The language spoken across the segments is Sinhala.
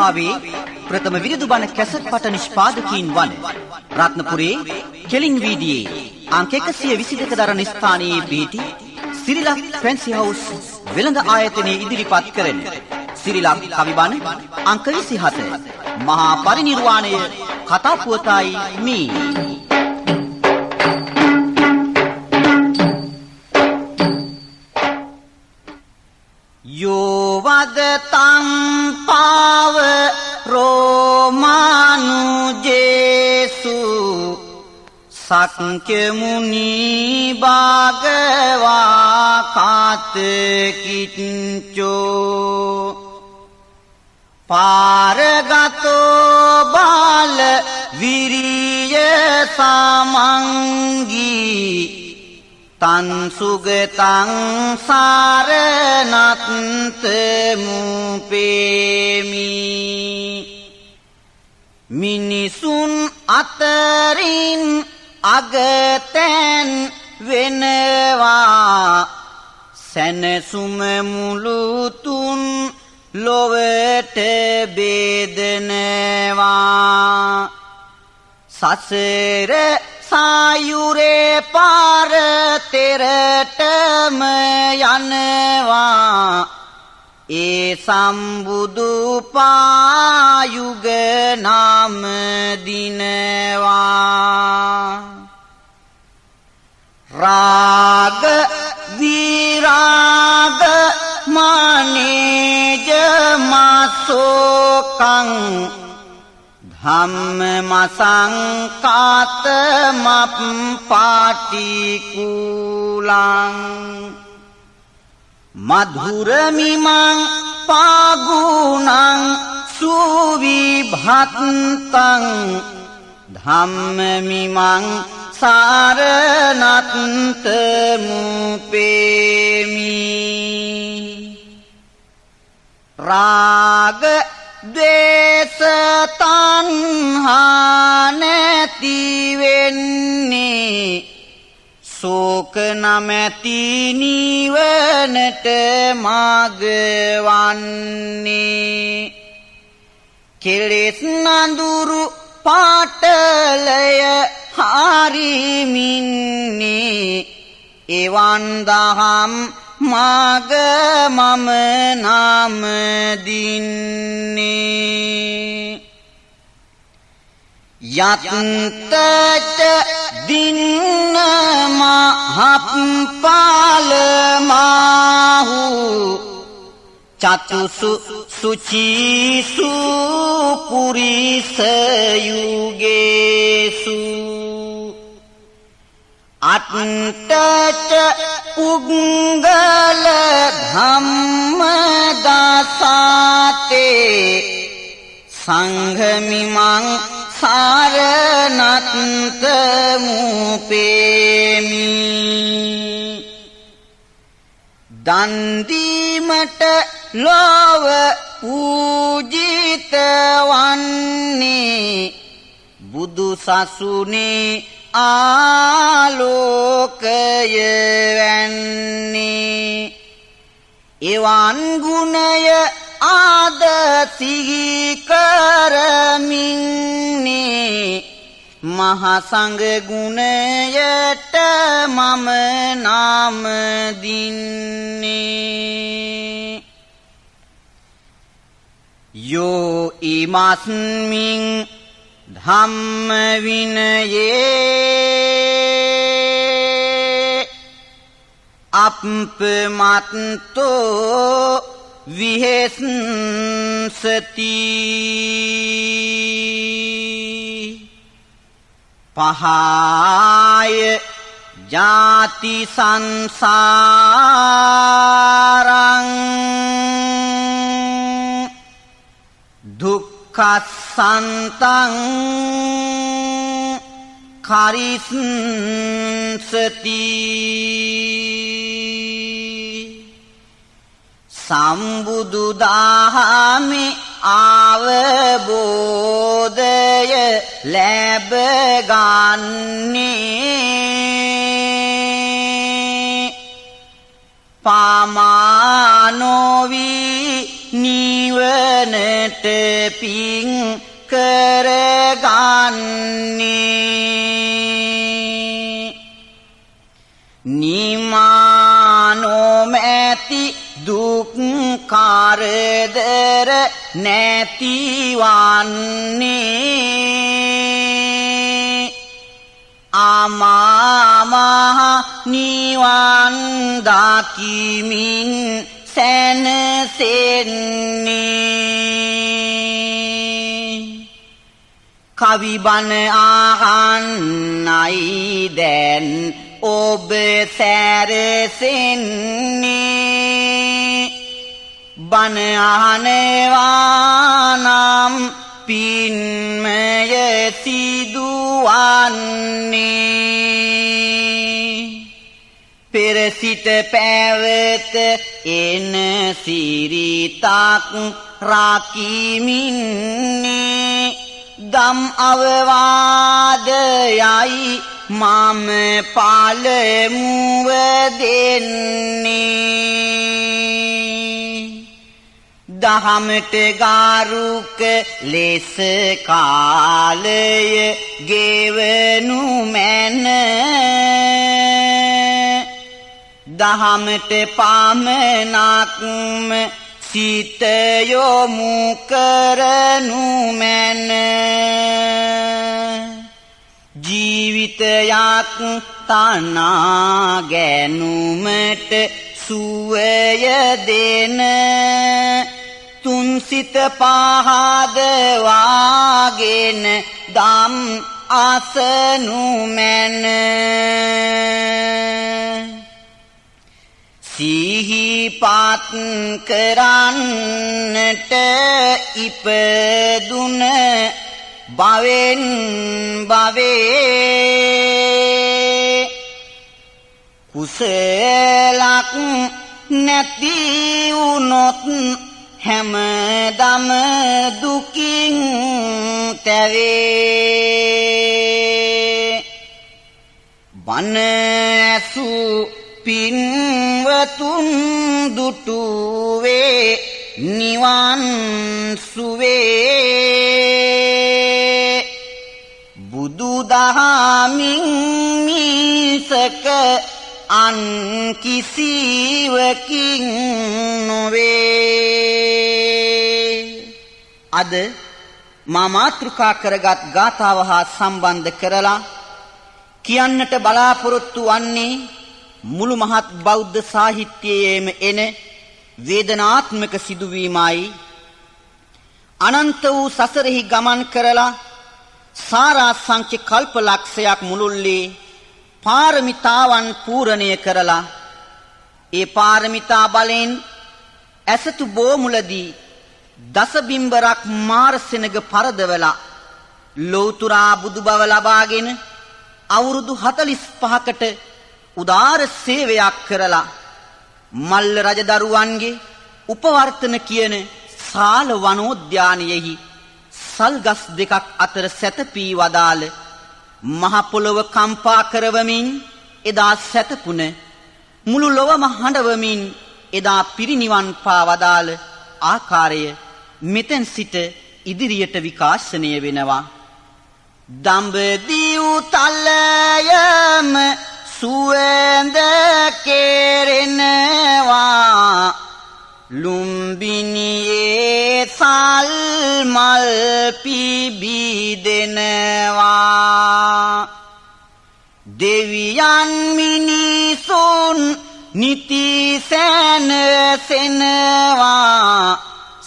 ලංකාවේ ප්‍රථම විරුදුබණ කැසට් පට නිෂ්පාදකීන් වන රත්නපුරේ කෙලින් වීදියේ අංක 122 දරන ස්ථානයේ පිහිටි සිරිලක් ෆැන්සි හවුස් වෙළඳ ආයතනයේ ඉදිරිපත් කරන සිරිලක් කවිබණ අංක 27 මහා පරිනිර්වාණය කතා පුවතයි මේ Yo vadatan pav romanu Jesu sakya muni bhagava katkitcho paragato bal viriya samangi Tan sugatang saranat temupemi Minisun atarin agaten venewa Senesum mulutun lovete bedenewa Sasere Sayure par teratama yanwa E sambudu payuga nam dinwa Raga viraga maneja masokang Dhamme masangkata map patikulang Madhura mimang pagunang suvibhatang Dhamme mimang saranat temupemi Raga Desa tanha neti wenni Soka namati niwanata magawanni Keles nanduru patalaya hariminni Ewan daham maga mama nam dinni Yatata dinna mahap palamahu Chatusu suci supurisa yugesu Attata Unggala dhamma dasate Sanghamimang saranat temupemi Dandimata lova pujita wanni Budu sasuni ආලෝකය වැන්නේ එවන් ගුණය ආද සිහි කරමින්නේ මහ සංඝ ගුණයට මම නාම දින්නේ යෝ ඉමස්මින් ධම්ම විනයේ අප්පමත්තෝ විහෙස්සති පහය ජාති සංසාරං දුක්ඛසන්තං කරිස්සති සම්බුදු දහමේ අවබෝධය ලැබ ගන්නේ පාමානෝවි නිවනට පිං කරගන්නේ නිමානොමැති දුක් කරදර නැතිවන්නේ අමාමහ නිවන් දකිමින් සැනසෙන්නේ කවි බණ අහන්නයි දැන් ඔබ සැරසෙන්නේ බණ අහනවා නම් පින්මය සිදුවන්නේ පෙර සිට පැවත එන සිරිතක් රකිමින්නේ දම් අවවාදයයි මම පළමුව දෙන්නේ දහමට ගාරුක ලෙස කාලය ගෙවනු මැන දහමට පමණක්ම සිත යොමු කරනු මැන ජීවිතයක් තනා ගැනුමට සුවය දෙන තුන් සිත පහදවාගෙන දම් අසනු මැන සිහිපත් කරන්නට ඉපදුන භවෙන් භවේ කුසලක් නැති වුනොත් හැමදම දුකින් තැවේ බණ ඇසු පින්වතුන් දුටුවේ නිවන් සුවේ බුදු දහමින් මිසක අන් කිසිවකින් නොවේ අද මා මාතෘකා කරගත් ගාථාව හා සම්බන්ධ කරලා කියන්නට බලාපොරොත්තු වන්නේ මුළු මහත් බෞද්ධ සාහිත්‍යයේම එන වේදනාත්මක සිදුවීමයි අනන්ත වූ සසරෙහි ගමන් කරලා සාරාංශක කල්ප ලක්ෂයක් මුළුල්ලේ පාරමිතාවන් පූර්ණය කරලා ඒ පාරමිතා බලෙන් ඇසතු බෝමුලදී දසබිම්බරක් මාරසෙනග පරදවලා ලෞතුරා බුදු බව ලබාගෙන අවුරුදු 45කට උදාර සේවයක් කරලා මල්ල රජදරුවන්ගේ උපවර්තන කියන සාල වනෝද්‍යානයෙහි සල්ගස් දෙකක් අතර සැතපී වදාළ මහ පොළොව කම්පා කරවමින් එදා සැතපුන මුළු ලොවම හඬවමින් එදා පිරිනිවන් පා වදාළ ආකාරය මෙතෙන් සිට ඉදිරියට විකාශනය වෙනවා දඹදිව් තලයම සුවඳ කෙරෙනවා ලුම්බිනියේ සල් මල් පිබිදෙනවා දෙවියන් මිනිසුන් නිති සැනසෙනවා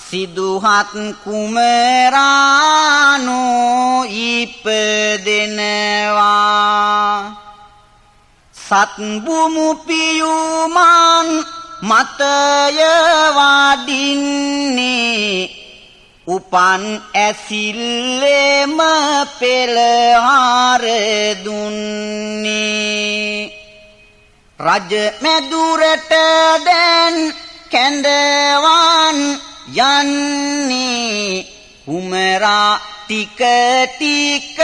සිදුහත් කුමරානෝ ඉපදෙනවා සත්බුමු පියුමන් මතය වඩින්නේ උපන් ඇසිල්ලෙම පෙළහර දුන්නේ රජ මැදුරට දැන් කැඳවන් යන්නේ කුමරා ටික ටික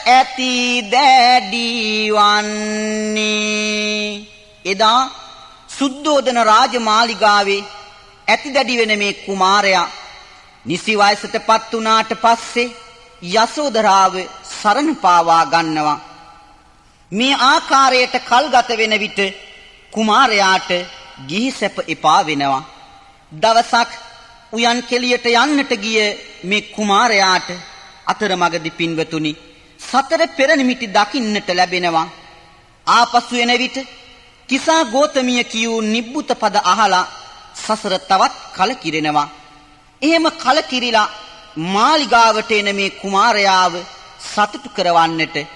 ඇති දැඩිවන්නේ එදා සුද්ධෝදන රාජමාලිගාවේ ඇතිදැඩි වෙන මේ කුමාරයා නිසි වයසටපත් වුණාට පස්සේ යසෝදරාව සරණ පාවා ගන්නවා. මේ ආකාරයට කල්ගත වෙන විට කුමාරයාට ගිහි සැප එපා වෙනවා. දවසක් උයන් කෙලියට යන්නට ගිය මේ කුමාරයාට අතරමඟදී පින්වතුනි සතර පෙර නිමිති දකින්නට ලැබෙනවා. ආපසු එන විට කිසා ගෝතමිය කියූ නිබ්බුත පද අහලා සසර තවත් කලකිරෙනවා. එහෙම කලකිරිලා මාලිගාවට එන මේ කුමාරයාව සතුටු කරවන්නට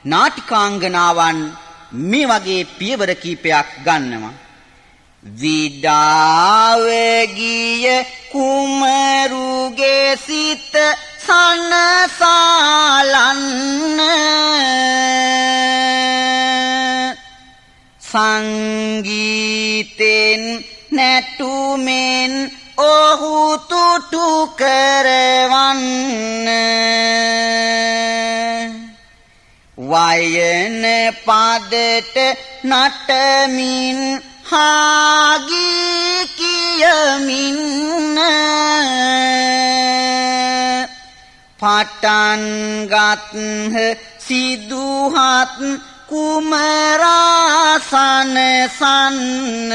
නාටිකාංගනාවන් මේ වගේ පියවර කීපයක් ගන්නවා. විඩාව ගිය කුමරුගේ සිත සනසාලන්න සංගීතෙන් නැටුමෙන් ඔහු තුටු කරවන්න වයන පදට නටමින් හාගී කියමින් පටන්ගත් සිදුහත් කුමරාසන සන්න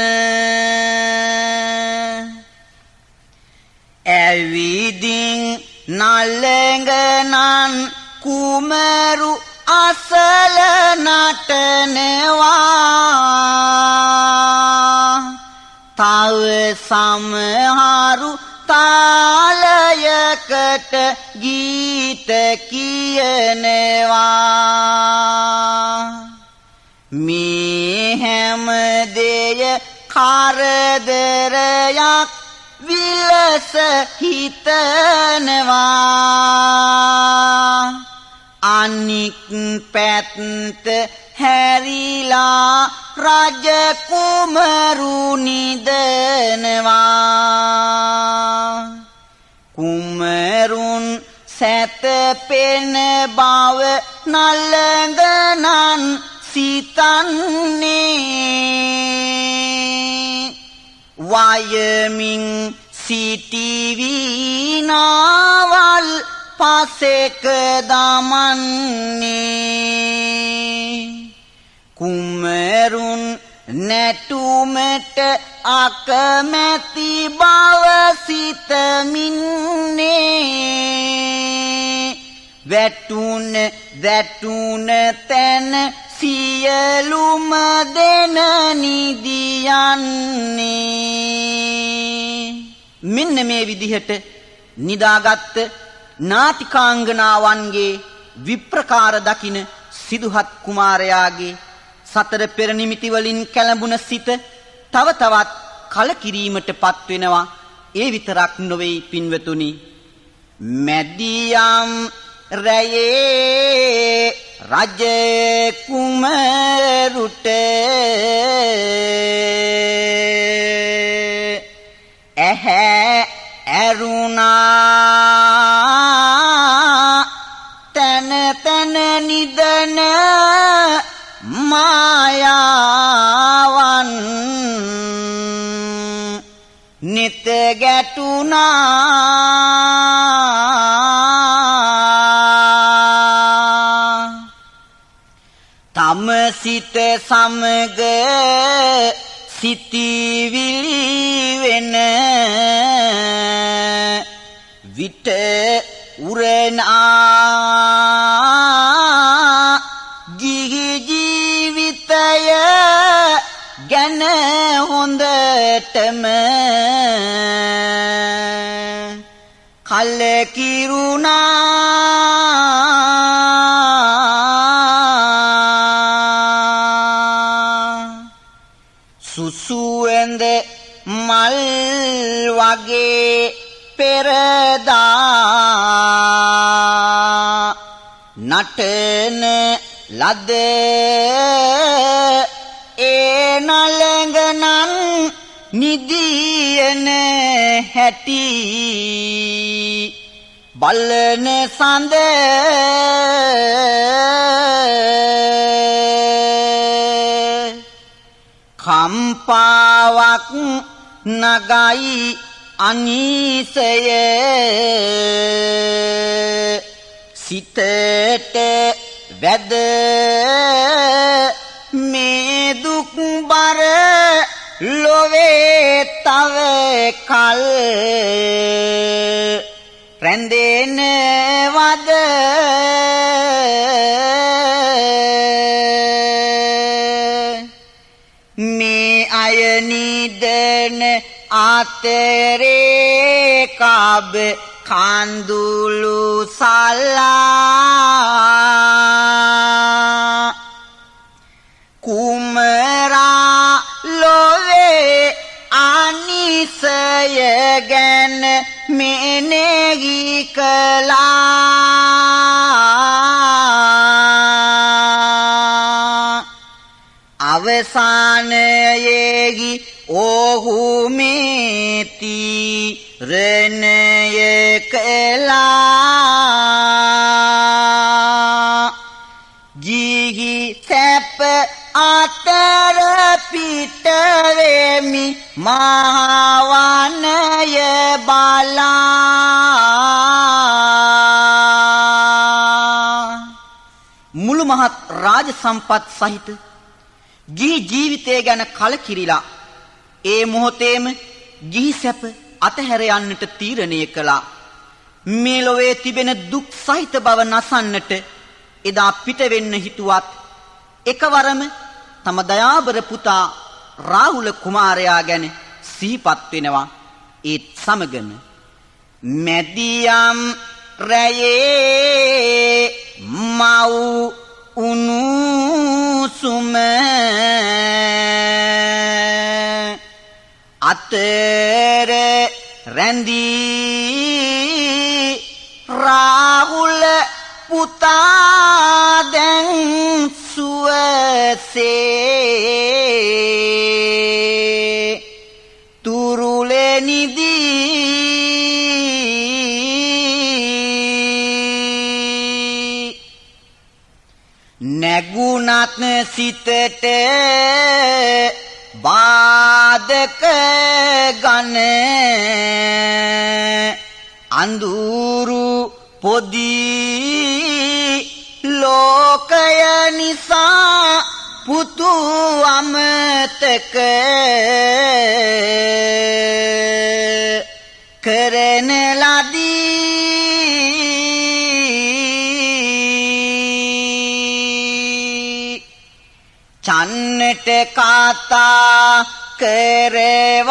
ඇවිදින් නලඟනන් කුමරු අසල නටනවා තව සමහරු තාලයකට ගීත කියනවා මේ හැම දෙය කරදරයක් විලස හිතනවා අනික් පැත්ත හැරිලා රජ කුමරු නිදනවා කුමරුන් සැතපෙන බව නලඟනන් සිතන්නේ වයමින් සිටිවිනාවල් පසෙක දමන්නේ කුමරුන් නැටුමට අකමැති බව සිතමින්නේ වැටුන තැන සියලුම දෙන නිදියන්නේ මෙන්න මේ විදිහට නිදාගත් නාටිකාංගනාවන්ගේ විප්‍රකාර දකින සිදුහත් කුමාරයාගේ සතර පෙර නිමිති වලින් කැළඹුණ සිත තව තවත් කලකිරීමට පත් වෙනවා. ඒ විතරක් නොවේ පින්වතුනි මැදියම් රැයේ රජ කුමරුට ඇහැ ඇරුණා තන තන නිදන මායාවන් නිත ගැටුණා තම සිත සමග සිටිවිලි වෙන විට උරනා ගිහි ජීවිතය ගැන හොඳටම කලකිරුණා සුසුවෙන්ද මල් වගේ පෙරදා නටන ලද ඒ නලඟනන් නිදියන හැටි බලන සඳ කම්පාවක් නගයි අනීසය සිතට වැද මේ දුක් බර ලොවේ තව කල් රැඳෙනවද මේ අය නිදන අතරේ කබ කඳුළු සල්ලා කුමරා ලොවේ අනිසය ගැන මෙනෙහි කළා අවසානයේහි ඔහු මේ තීරණය කළා ජීහි සැප අතර පිට වෙමි මහවනය බලා මුළු මහත් රාජ සම්පත් සහිත ගිහි ජීවිතය ගැන කලකිරිලා ඒ මොහොතේම ගිහි සැප අතහැර යන්නට තීරණය කළා මේ ලොවේ තිබෙන දුක් සහිත බව නසන්නට එදා පිට වෙන්න හිතුවත් එකවරම තම දයාබර පුතා රාහුල කුමාරයා ගැන සිහිපත් වෙනවා ඒත් සමගම මැදියම් රැයේ මව් උණුසුම අතර රැඳී රාහුල පුතා දැන් සුවසේ තුරුලේ නිදී නැගුණත් සිතට බාධක ගන අඳුරු පොදි ලෝකය නිසා පුතු අමතක කරන ලදී චන්නට කතා කරවාගෙන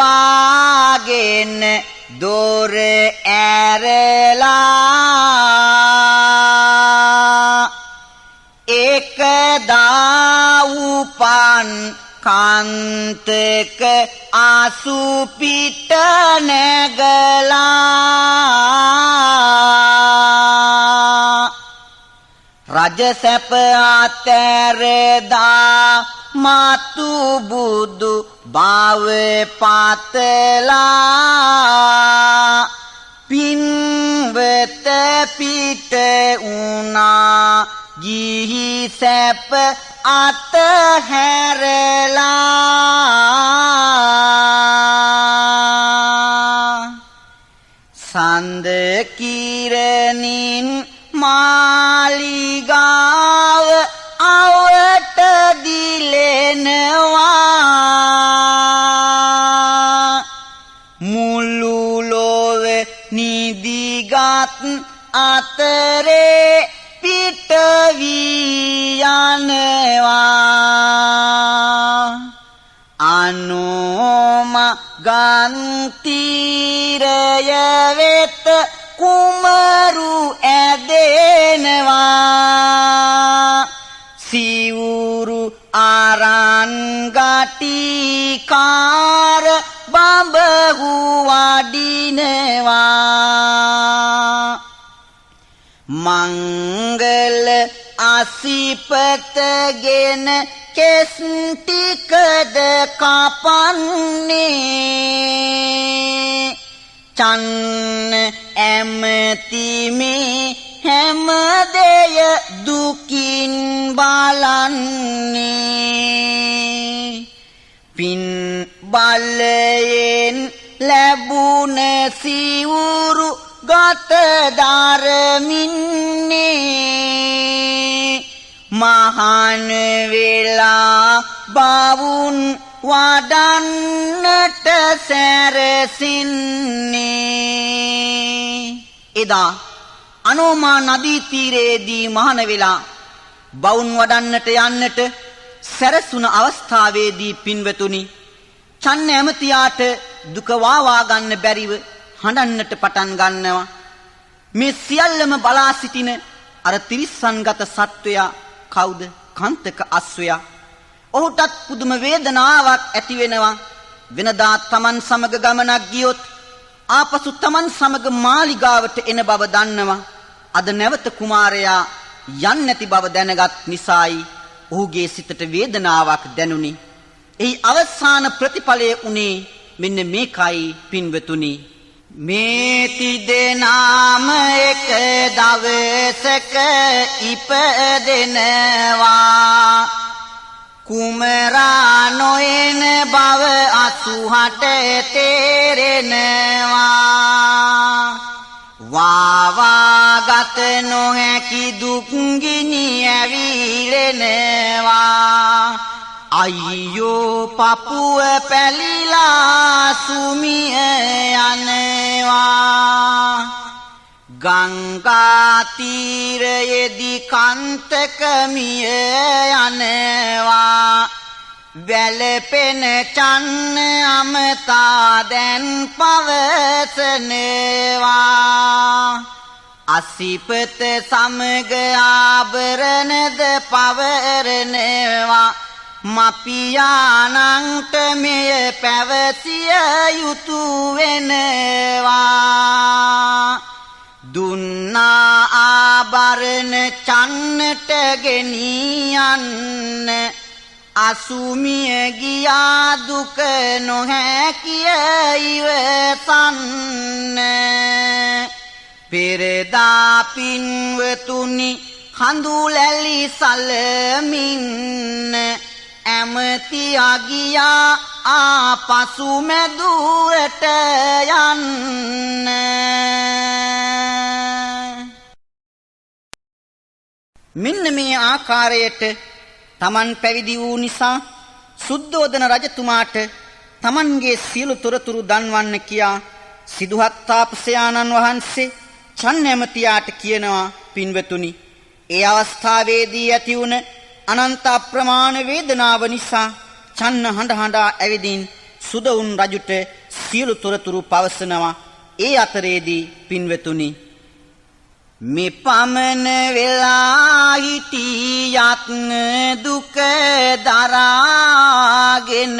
දොර ඇරලා එකදා උපන් කාන්තක ආසු පිට නැගලා රජ සැප අතැරදා මතු බුදු බව පතලා පින්වත පිට උනා ගිහි සැප අතහැරලා සඳ කිරණින් මාලිගාව අවට දිලෙනවා මුළු ලොව නිදිගත් අතරේ පිට වී යනවා අනෝම ගන්තිරය වෙත කුමරු ඇදෙනවා සිවුරු අරන් ගටිකාර බඹහු වඩිනවා මංගල අසිපතගෙන කෙස් ටිකද කපන්නේ චන්න ඇමති මේ හැම දෙය දුකින් බලන්නේ පින් බලයෙන් ලැබුණ සිවුරු ගත දරමින්නේ මහාන වෙලා බවුන් වඩන්නට සැරසින්නේ එදා අනෝමා නදී තීරයේදී මහාන වෙලා බවුන් වඩන්නට යන්නට සැරසුණ අවස්ථාවේදී පින්වතුනි චන්න ඇමතියාට දුක වාවා ගන්න බැරිව හඬන්නට පටන් ගන්නවා මේ සියල්ලම බලා සිටින අර තිරිස්සන්ගත සත්වයා කවුද කාන්තක අස්වැයා ඔහුටත් පුදුම වේදනාවක් ඇති වෙනවා වෙනදා Taman සමග ගමනක් ගියොත් ආපසු Taman සමග මාලිගාවට එන බව දන්නවා අද නැවත කුමාරයා යන්නේ නැති බව දැනගත් නිසායි ඔහුගේ සිතට වේදනාවක් දැනුනි එහි අවසාන ප්‍රතිඵලය උනේ මෙන්න මේකයි පින්වතුනි මේ තිදෙනාම එක දවසක ඉපදෙනවා කුමරා නොයන බව 88 තේරෙනවා වාවාගත නොහැකි දුක් ගිනි ඇවිලෙනවා අයියෝ පපුව පැලිලා සුමිය යනවා ගංගා තීරයේදී කන්තක මිය යනවා වැළපෙන චන්න අමතා දැන් පවසනවා අසිපත සමග ආභරණද පවරනවා මපියානන්ට මෙය පැවසිය යුතු වෙනවා දුන්නා ආභරණ චන්නට ගෙනියන්න අසුමිය ගියා දුක නොහැකිය ඉවසන්න පෙරදා පින්වතුනි කඳුලැලි සලමින්න ඇමති අගියා ආපසු මැදුරට යන්න මෙන්න මේ ආකාරයට Taman පැවිදි වූ නිසා සුද්ධෝදන රජතුමාට Tamanගේ සියලු තොරතුරු දන්වන්න කියා සිදුහත් තාපසයාණන් වහන්සේ චන්න ඇමතියාට කියනවා පින්වතුනි ඒ අවස්ථාවේදී ඇති වුණ අනන්ත අප්‍රමාණ වේදනාව නිසා චන්න හඬ හඬා ඇවිදින් සුදවුන් රජුට සියලු තොරතුරු පවසනවා ඒ අතරේදී පින්වතුනි මේ පමන වෙලා හිටියත් දුක දරාගෙන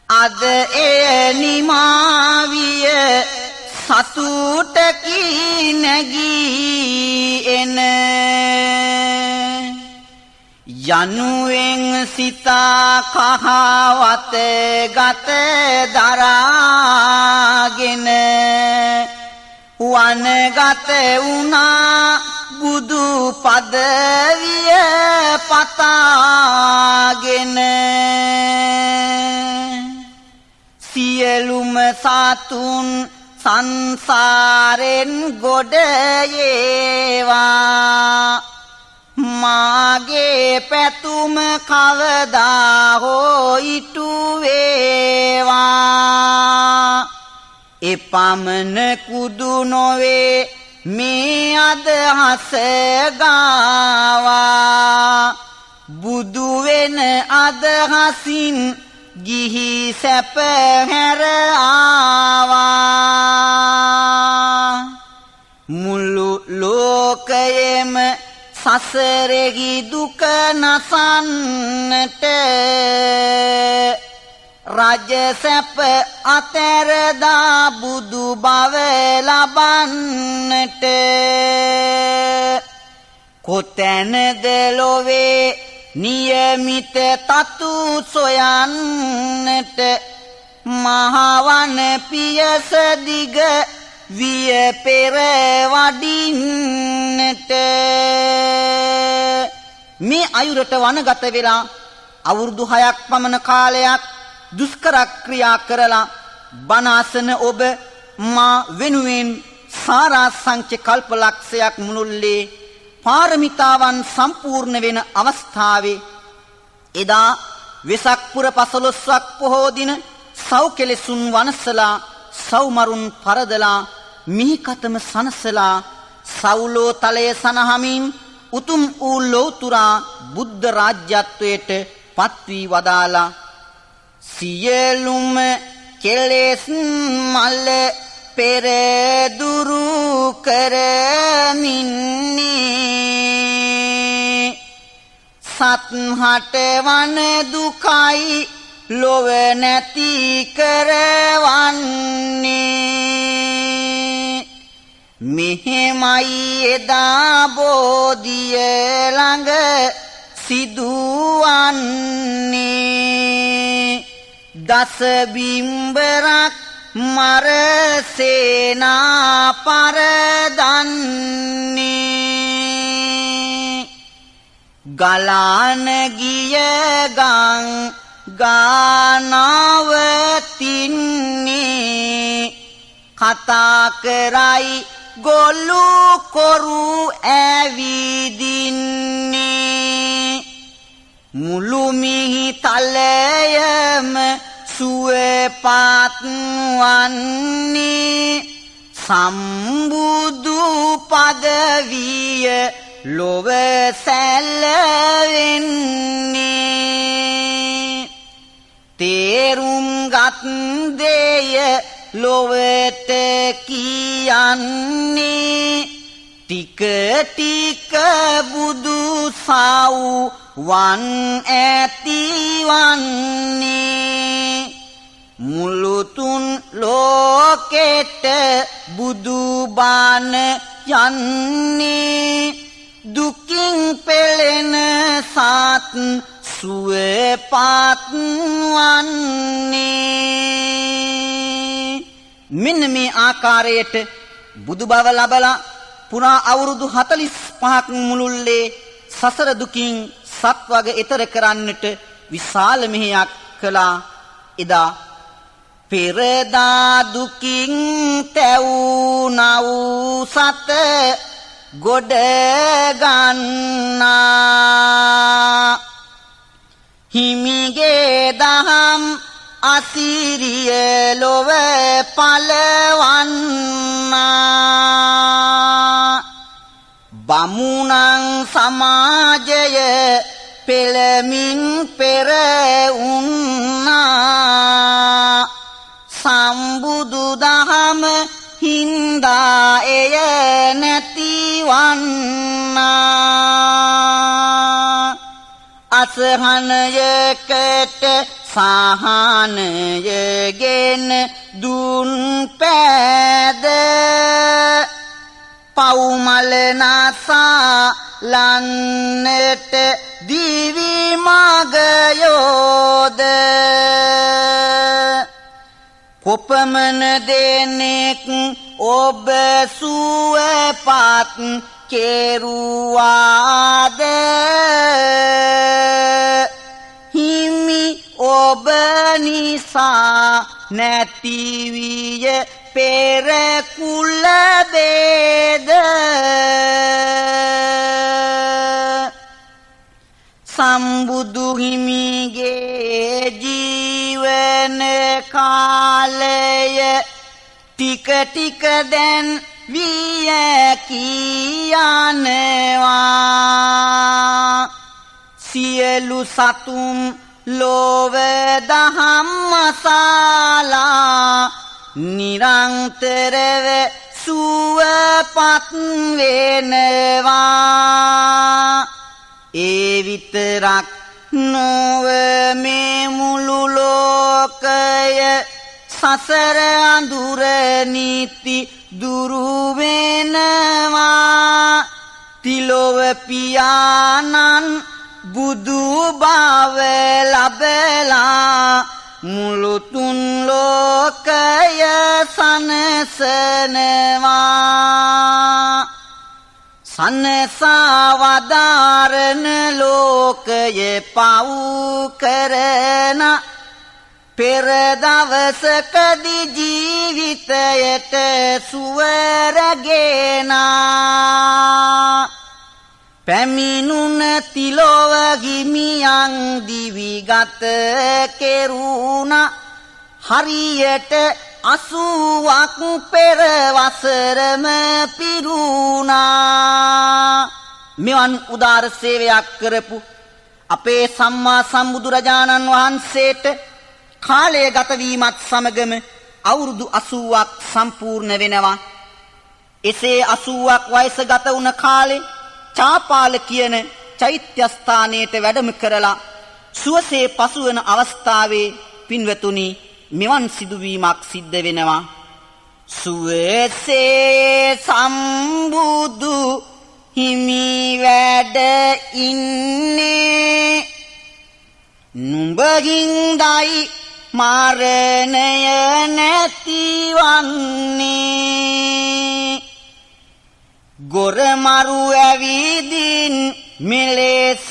අද එය නිමාවිය සතුටකී නැගී එන යනුවෙන් සිතා කහවත ගත දරාගෙන වනගත වුණා බුදු පදවිය පතාගෙන සියලුම සතුන් සංසාරෙන් ගොඩ ඒවා මාගේ පැතුම කවදා හෝ ඉටු වේවා එපමණ කුදු නොවේ මේ අදහස ගාවා බුදු වෙන අදහසින් ගිහි සැප හැර ආවා මුළු ලෝකයේම සසරෙහි දුක නසන්නට රජ සැප අතරදා බුදු බව ලබන්නට කොතැනද ලොවේ නියමිත තතු සොයන්නට මහවන පියස දිග විය පෙර වඩින්නට මේ අයුරට වනගත වෙලා අවුරුදු 6ක් පමණ කාලයක් දුෂ්කර ක්‍රියා කරලා බණ අසන ඔබ මා වෙනුවෙන් සාරාංශක කල්පලක්ෂයක් මුළුල්ලේ පාරමිතාවන් සම්පූර්ණ වෙන අවස්ථාවේ එදා වෙසක් පුර 15ක් පොහෝ දින සෞකෙලසුන් වනසලා සෞමරුන් පරදලා මිහිකතම සනසලා සෞලෝ තලයේ සනහමින් උතුම් වූ ලෞතුරා බුද්ධ රාජ්‍යත්වයට පත් වී වදාලා සියලුම කෙලෙස් මල පෙර දුරු කරමින්නේ සත්හට වන දුකයි ලොව නැති කරවන්නේ මෙහෙමයි එදා බෝධිය ළඟ සිදුවන්නේ දස බිම්බරක් මරසේනා පරදන්නේ ගලාන ගිය ගං ගානවතින්නේ කතා කරයි ගොල්ලු කොරු ඇවිදින්නේ මුළු මිහි තලයම සුවපත් වන්නේ සම්බුදු පදවිය ලොව සැලවෙන්නේ තේරුම් ගත් දෙය ලොවට කියන්නේ ටික ටික බුදු සව් වන් ඇතිවන්නේ මුළු තුන් ලෝකෙට බුදු බණ යන්නේ දුකින් පෙළෙන සත් සුවපත් වන්නේ මෙන්න මේ ආකාරයට බුදු බව ලබලා පුරා අවුරුදු 45ක් මුළුල්ලේ සසර දුකින් සත්වග එතර කරන්නට විශාල මෙහෙයක් කළා එදා පෙරදා දුකින් තැවුනා වූ සත ගොඩ ගන්නා හිමිගේ දහම් අසිරිය ලොව පලවන්නා බමුණන් සමාජය පෙළමින් පෙර උන්නා සම්බුදු දහම හින්දා එය නැතිවන්නා අසහනයකට සහනයගෙන දුන් පෑද පවුමල නසා ලන්නට දිවි මගයෝද කොපමණ දෙනෙක් ඔබ සුවපත් කෙරුවාද හිමි ඔබ නිසා නැති විය පෙර කුල බේද සම්බුදු හිමිගේ ජීවන කාලය ටික ටික දැන් විය කියනවා සියලු සතුම් ලෝව දහම් මසාලා නිරන්තරව සුවපත් වෙනවා ඒ විතරක් නොව මේ මුළු ලෝකය සසර අඳුර නීති දුරු වෙනවා තිලොව පියාණන් බුදු බව ලබලා මුළු තුන් ලෝකය සනසනවා සනසවදාරන ලෝකයේ පව් කරන පෙර දවසකදී ජීවිතයට සුවරගෙන පැමිණුන තිලොව හිමියන් දිවිගත කෙරුණා හරියට 80ක් පෙර වසරම පිරුණා මෙවන් උදාර සේවයක් කරපු අපේ සම්මා සම්බුදුරජාණන් වහන්සේට කාලය ගත වීමත් සමගම අවුරුදු 80ක් සම්පූර්ණ වෙනවා එසේ 80ක් වයස ගත වුණ කාලේ චාපාල කියන චෛත්‍ය ස්ථානයට වැඩම කරලා සුවසේ පසුවන අවස්ථාවේ පින්වතුනි මෙවන් සිදුවීමක් සිද්ධ වෙනවා සුවසේ සම්බුදු හිමි වැඩ ඉන්නේ නුඹගින්දයි මරණය නැතිවන්නේ ගොරමරු ඇවිදින් මෙලෙස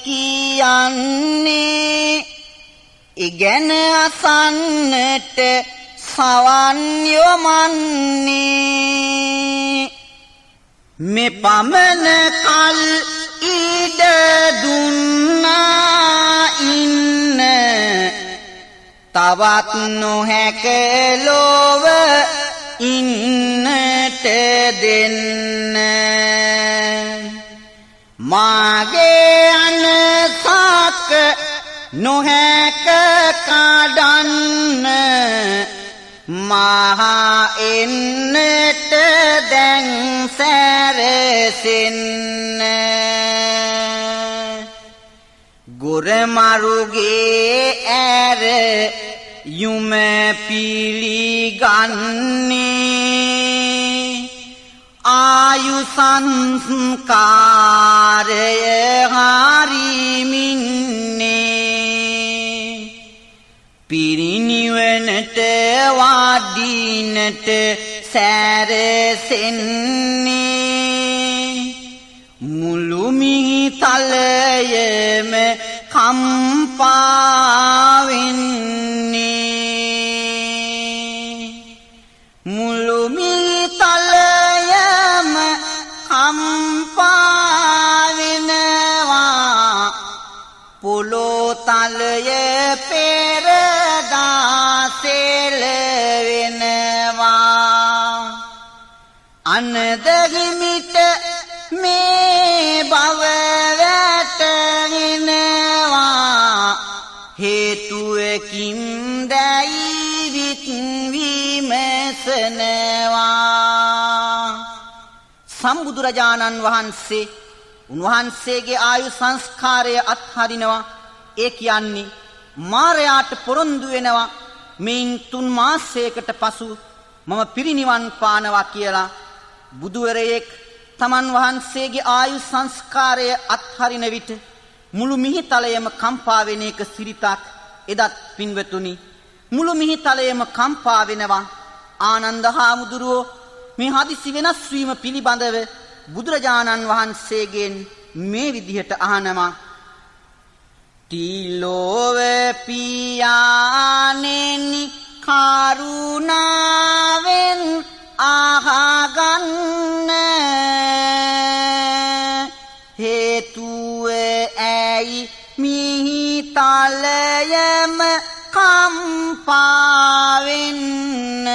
කියන්නේ ඉගෙන අසන්නට සවන් යොමන්නේ මේ පමණ කල් ඉඩ දුන්නා ඉන්න තවත් නොහැක ලොව ඉන්නට දෙන්න මාගේ අනසක නොහැක කඩන්න මහා එන්නට දැන් සැරසෙන්න ගොරමරුගේ ඇර යුම පිළිගන්නේ ආයු සංස්කාරය හරිමින්නේ පිරිනිවනට වාඩිනට සැරසෙන්නේ මුළු මිහිතලයම කම්පා වෙන්නේ මුළු මිහිතලයම කම්පා වෙනවා පොළොව තලය පෙරදා සෙලවෙනවා අනදහිමිට මේ බව වැටෙනවා හේතුවකින් දැයි විමසනවා සම්බුදුරජාණන් වහන්සේ උන්වහන්සේගේ ආයු සංස්කාරය අත්හරිනවා ඒ කියන්නේ මාරයාට පොරොන්දු වෙනවා මේන් 3 මාසයකට පසු මම පිරිනිවන් පානවා කියලා බුදුවරයෙක් තමන් වහන්සේගේ ආයු සංස්කාරය අත්හරින විට මුළු මිහිතලයම කම්පා වෙන එක සිරිතක් එදත් පින්වතුනි මුළු මිහිතලයම කම්පා වෙනවා ආනන්ද හාමුදුරුවෝ මේ හදිසි වෙනස් වීම පිළිබඳව බුදුරජාණන් වහන්සේගෙන් මේ විදිහට අහනවා තිලෝව පියාණෙනි කරුණාවෙන් අහගන්න හේතුව ඇයි මිහිතලයම කම්පා වෙන්න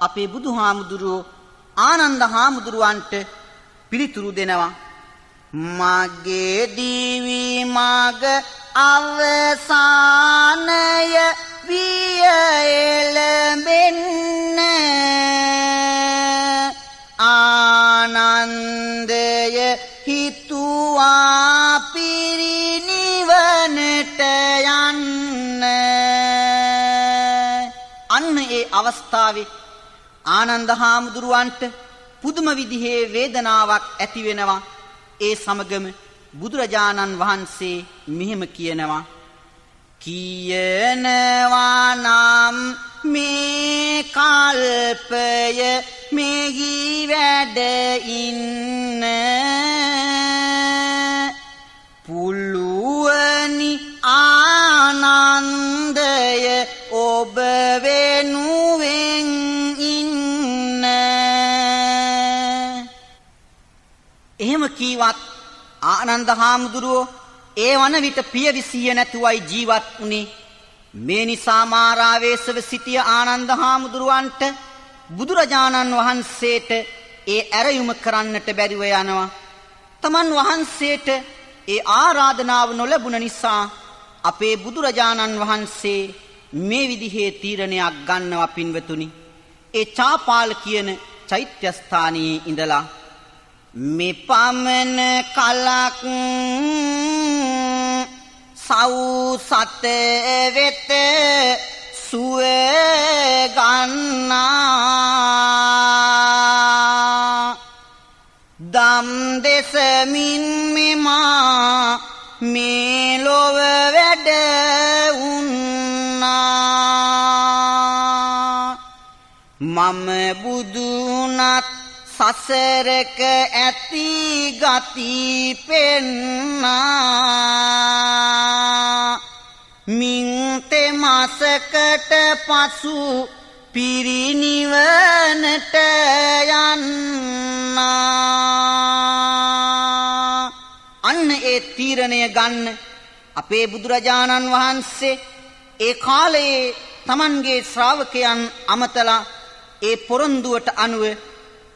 අපේ බුදුහාමුදුරුවෝ ආනන්ද හාමුදුරුවන්ට පිළිතුරු දෙනවා මගේ දිවි මග අවසානය විය එළඹෙන්න ආනන්දය හිතුවා පිරිනිවනට යන්න අන්න ඒ අවස්ථාවේ ආනන්ද හාමුදුරුවන්ට පුදුම විදිහේ වේදනාවක් ඇති වෙනවා ඒ සමගම බුදුරජාණන් වහන්සේ මෙහෙම කියනවා කියනවා නම් මේ කල්පය මෙහි වැඩ ඉන්න පුළුවනි ආනන්දය ඔබ වෙනුවෙන් ඉන්න. එහෙම කීවත් ආනන්ද හාමුදුරුවෝ ඒ වන විට පියවිසිය නැතුවයි ජීවත් වුනේ. මේ නිසා මාරාවේශව සිටිය ආනන්ද හාමුදුරුවන්ට බුදුරජාණන් වහන්සේට ඒ ඇරයුම කරන්නට බැරිව යනවා. තමන් වහන්සේට ඒ ආරාධනාව නොලැබුණ නිසා අපේ බුදුරජාණන් වහන්සේ මේ විදිහේ තීරණයක් ගන්නවා පින්වතුනි. ඒ චාපාල කියන චෛත්‍ය ස්ථානයේ ඉඳලා මේ පමණ කලක් සෞසත වෙත සුව ගන්නා දම් දෙසමින් මෙමා මේ ලොව වැඩ උන්නා. මම බුදුනත් සසරක ඇති ගති පෙන්නා මින් තෙමසකට පසු පිරිනිවනට යන්නා. අන්න ඒ තීරණය ගන්න අපේ බුදුරජාණන් වහන්සේ ඒ කාලයේ තමන්ගේ ශ්‍රාවකයන් අමතලා ඒ පොරොන්දුවට අනුව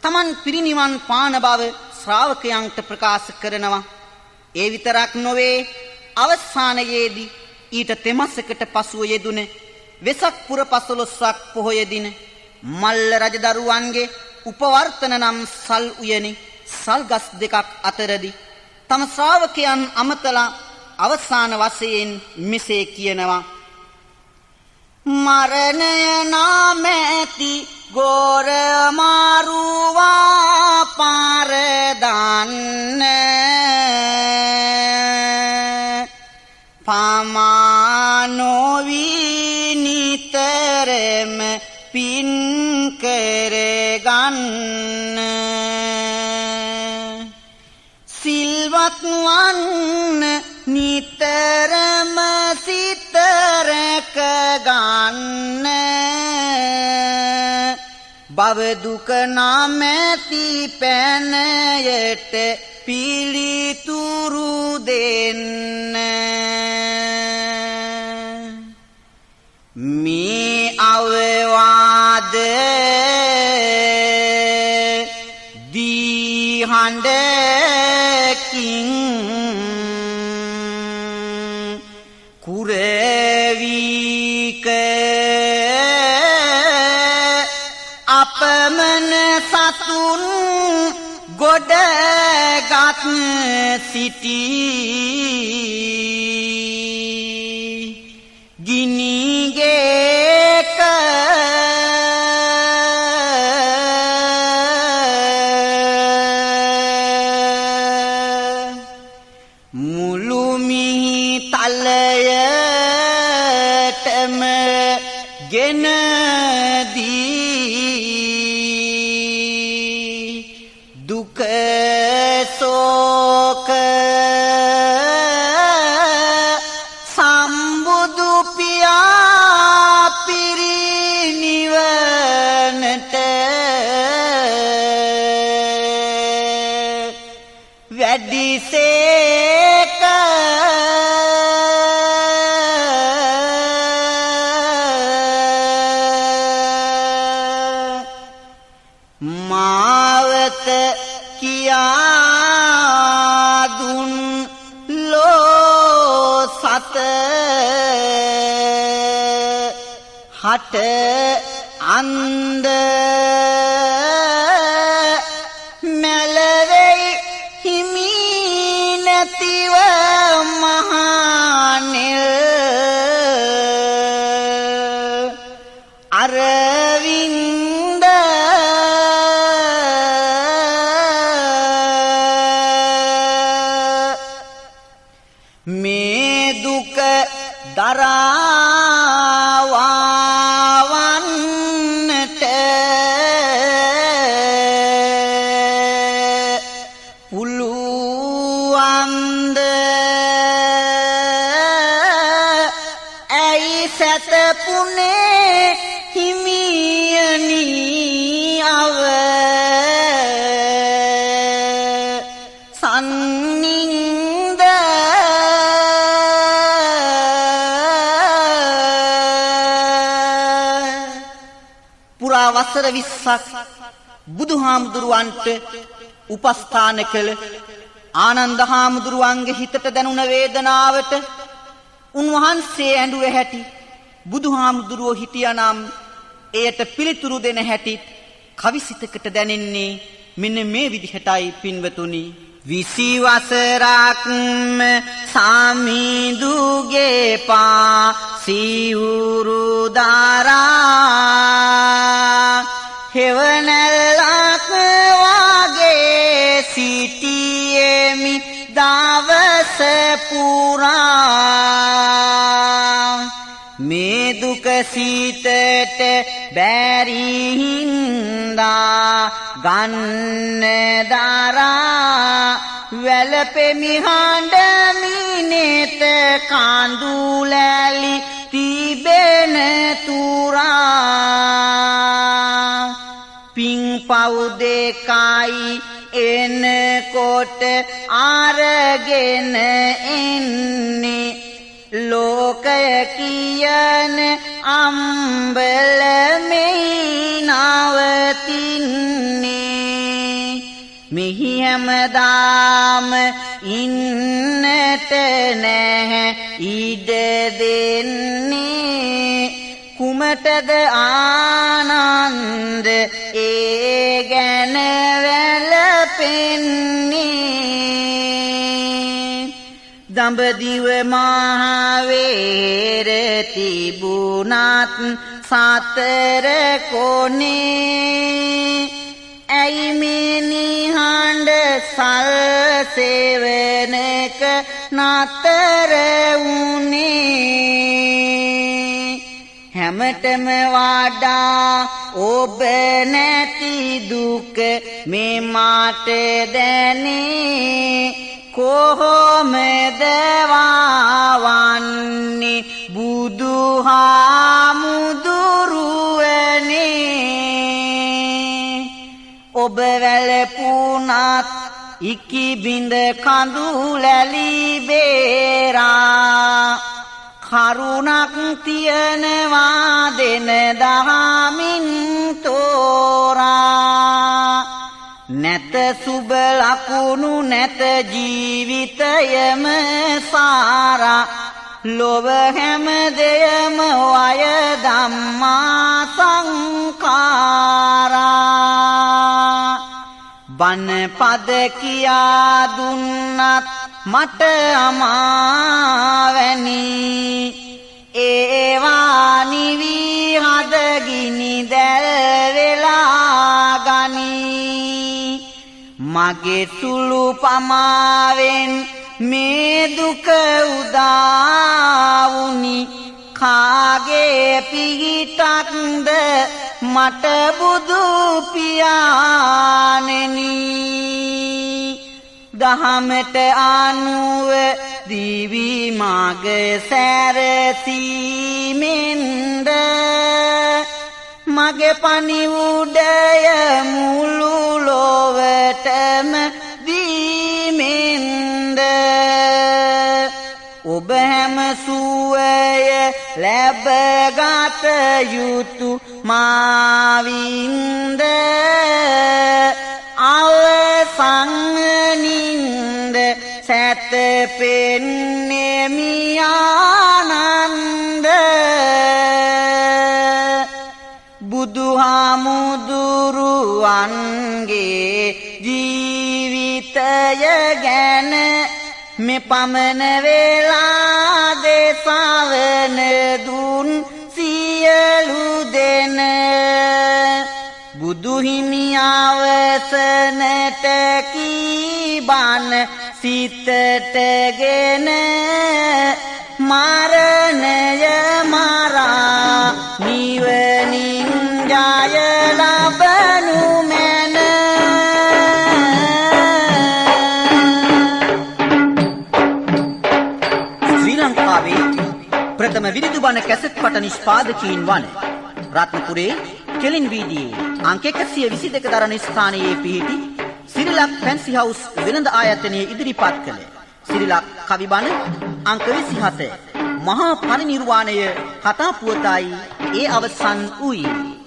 තමන් පිරිනිවන් පාන බව ශ්‍රාවකයන්ට ප්‍රකාශ කරනවා. ඒ විතරක් නොවේ අවසානයේදී ඊට තෙමසකට පසුව යෙදුන වෙසක් පුර 15ක් පොහොය දින මල්ල රජදරුවන්ගේ උපවර්තන නම් සල් උයනේ සල්ගස් දෙකක් අතරදී තම ශ්‍රාවකයන් අමතලා අවසාන වශයෙන් මෙසේ කියනවා. මරණය නාමැති ගෝර මාරුවා පාර දාන්න පමානෝවි නිතරම පින් කරගන්න සිල්වත් වන්න නිතරම සිතරක ගන්න භව දුක නාමැති පැනයට පිළිතුරු දෙන්න. මේ අවවාද දී හඬකින් කුරවීක අපමණ සතුන් ගොඩගත් සිටී ගිනිගේක මුළු මිහි තලයටම ගෙන දුක සෝක සම්බුදු පියා පිරිනිවනට වැඩිසේක මාවත කියා දුන් ලෝ සත හට අන්ද මැලවෙයි හිමි නැතිව මහානෙල් අරවින්ද මේ දුක දරාවන්නට සැතපුනේ හිමියනි අව සන්නින්ද පුරා වසර 20ක් බුදුහාමුදුරුවන්ට උපස්ථාන කළ ආනන්ද හාමුදුරුවන්ගේ හිතට දැනුණ වේදනාවට උන්වහන්සේ ඇඬුවේ හැටි බුදුහාමුදුරුවෝ හිටියානම් එයට පිළිතුරු දෙන හැටි කවිසිතකට දැනෙන්නේ මෙන්න මේ විදිහටයි පින්වතුනි 20 වසරක්ම සාමිදුගේ පා සිවුරු දාරා හෙවණැල්ලක් වාගේ සිටියෙමි දවස පුරා මේ දුක සීතට බැරි හින්දා ගන්න දරා වැළපෙමි හඬ මිනෙත කඳුලැලි තිබෙන තුරා පිං පව් දෙකයි එනකොට අරගෙන එන්නේ ලෝකය කියන අම්බලමේ නවතින්නේ මෙහි හැමදාම ඉන්නට නැහැ ඉඩ දෙන්නේ කුමටද ආනන්ද ඒ ගැන වැළපෙන්නේ දඹදිව මහවේර තිබුණත් සතර කොනේ ඇයි මේ නිහඬ සල් සෙවණක නතර වුනේ හැමතෙම වඩා ඔබ නැති දුක මේ මාට දැනේ කොහොමද වවන්නේ බුදුහාමුදුරුවනේ ඔබ වැළපුණත් ඉකිබිඳ කඳුලැලි බේරා කරුණක් තියනවා දෙන දහමින් තෝරා නැත සුබ ලකුණු නැත ජීවිතයම සාරා ලොව හැම දෙයම වය ධම්මා සංඛාරා බණ පද කියා දුන්නත් මට අමාවැනි ඒවා නිවි හදගිනි දැල් වෙලා ගනී මගේ සුළු පමාවෙන් මේ දුක උදා වුනි කාගේ පිහිටක්ද මට බුදු පියාණෙනි දහමට අනුව දිවි මග සැරසීමෙන්ද මගේ පණිවුඩය මුළු ලොවටම දීමෙන්ද ඔබ හැම සුවය ලැබගත යුතු මාවින්ද අවසන්නින්ද සැතපෙන්නේ මියානන්ද බුදුහාමුදුරුවන්ගේ ජීවිතය ගැන මෙපමණ වෙලා දේශාවන දුන් සියලු දෙන බුදුහිමි අවසනට කී බණ සිතටගෙන මරණය මරා නිවනින් ජය ලබනු මැන ශ්‍රී ලංකාවේ ප්‍රථම විරිදු බණ කැසට් පට නිෂ්පාදකීන් වන රත්නපුරේ කෙලින් වීදියේ අංක 122 දරන ස්ථානයේ පිහිටි සිරිලක් ෆැන්සි හවුස් වෙළඳ ආයතනයේ ඉදිරිපත් කළ සිරිලක් කවි බණ අංක 27 මහා පරිනිර්වාණය කතා පුවතයි ඒ අවසන් වූයේ.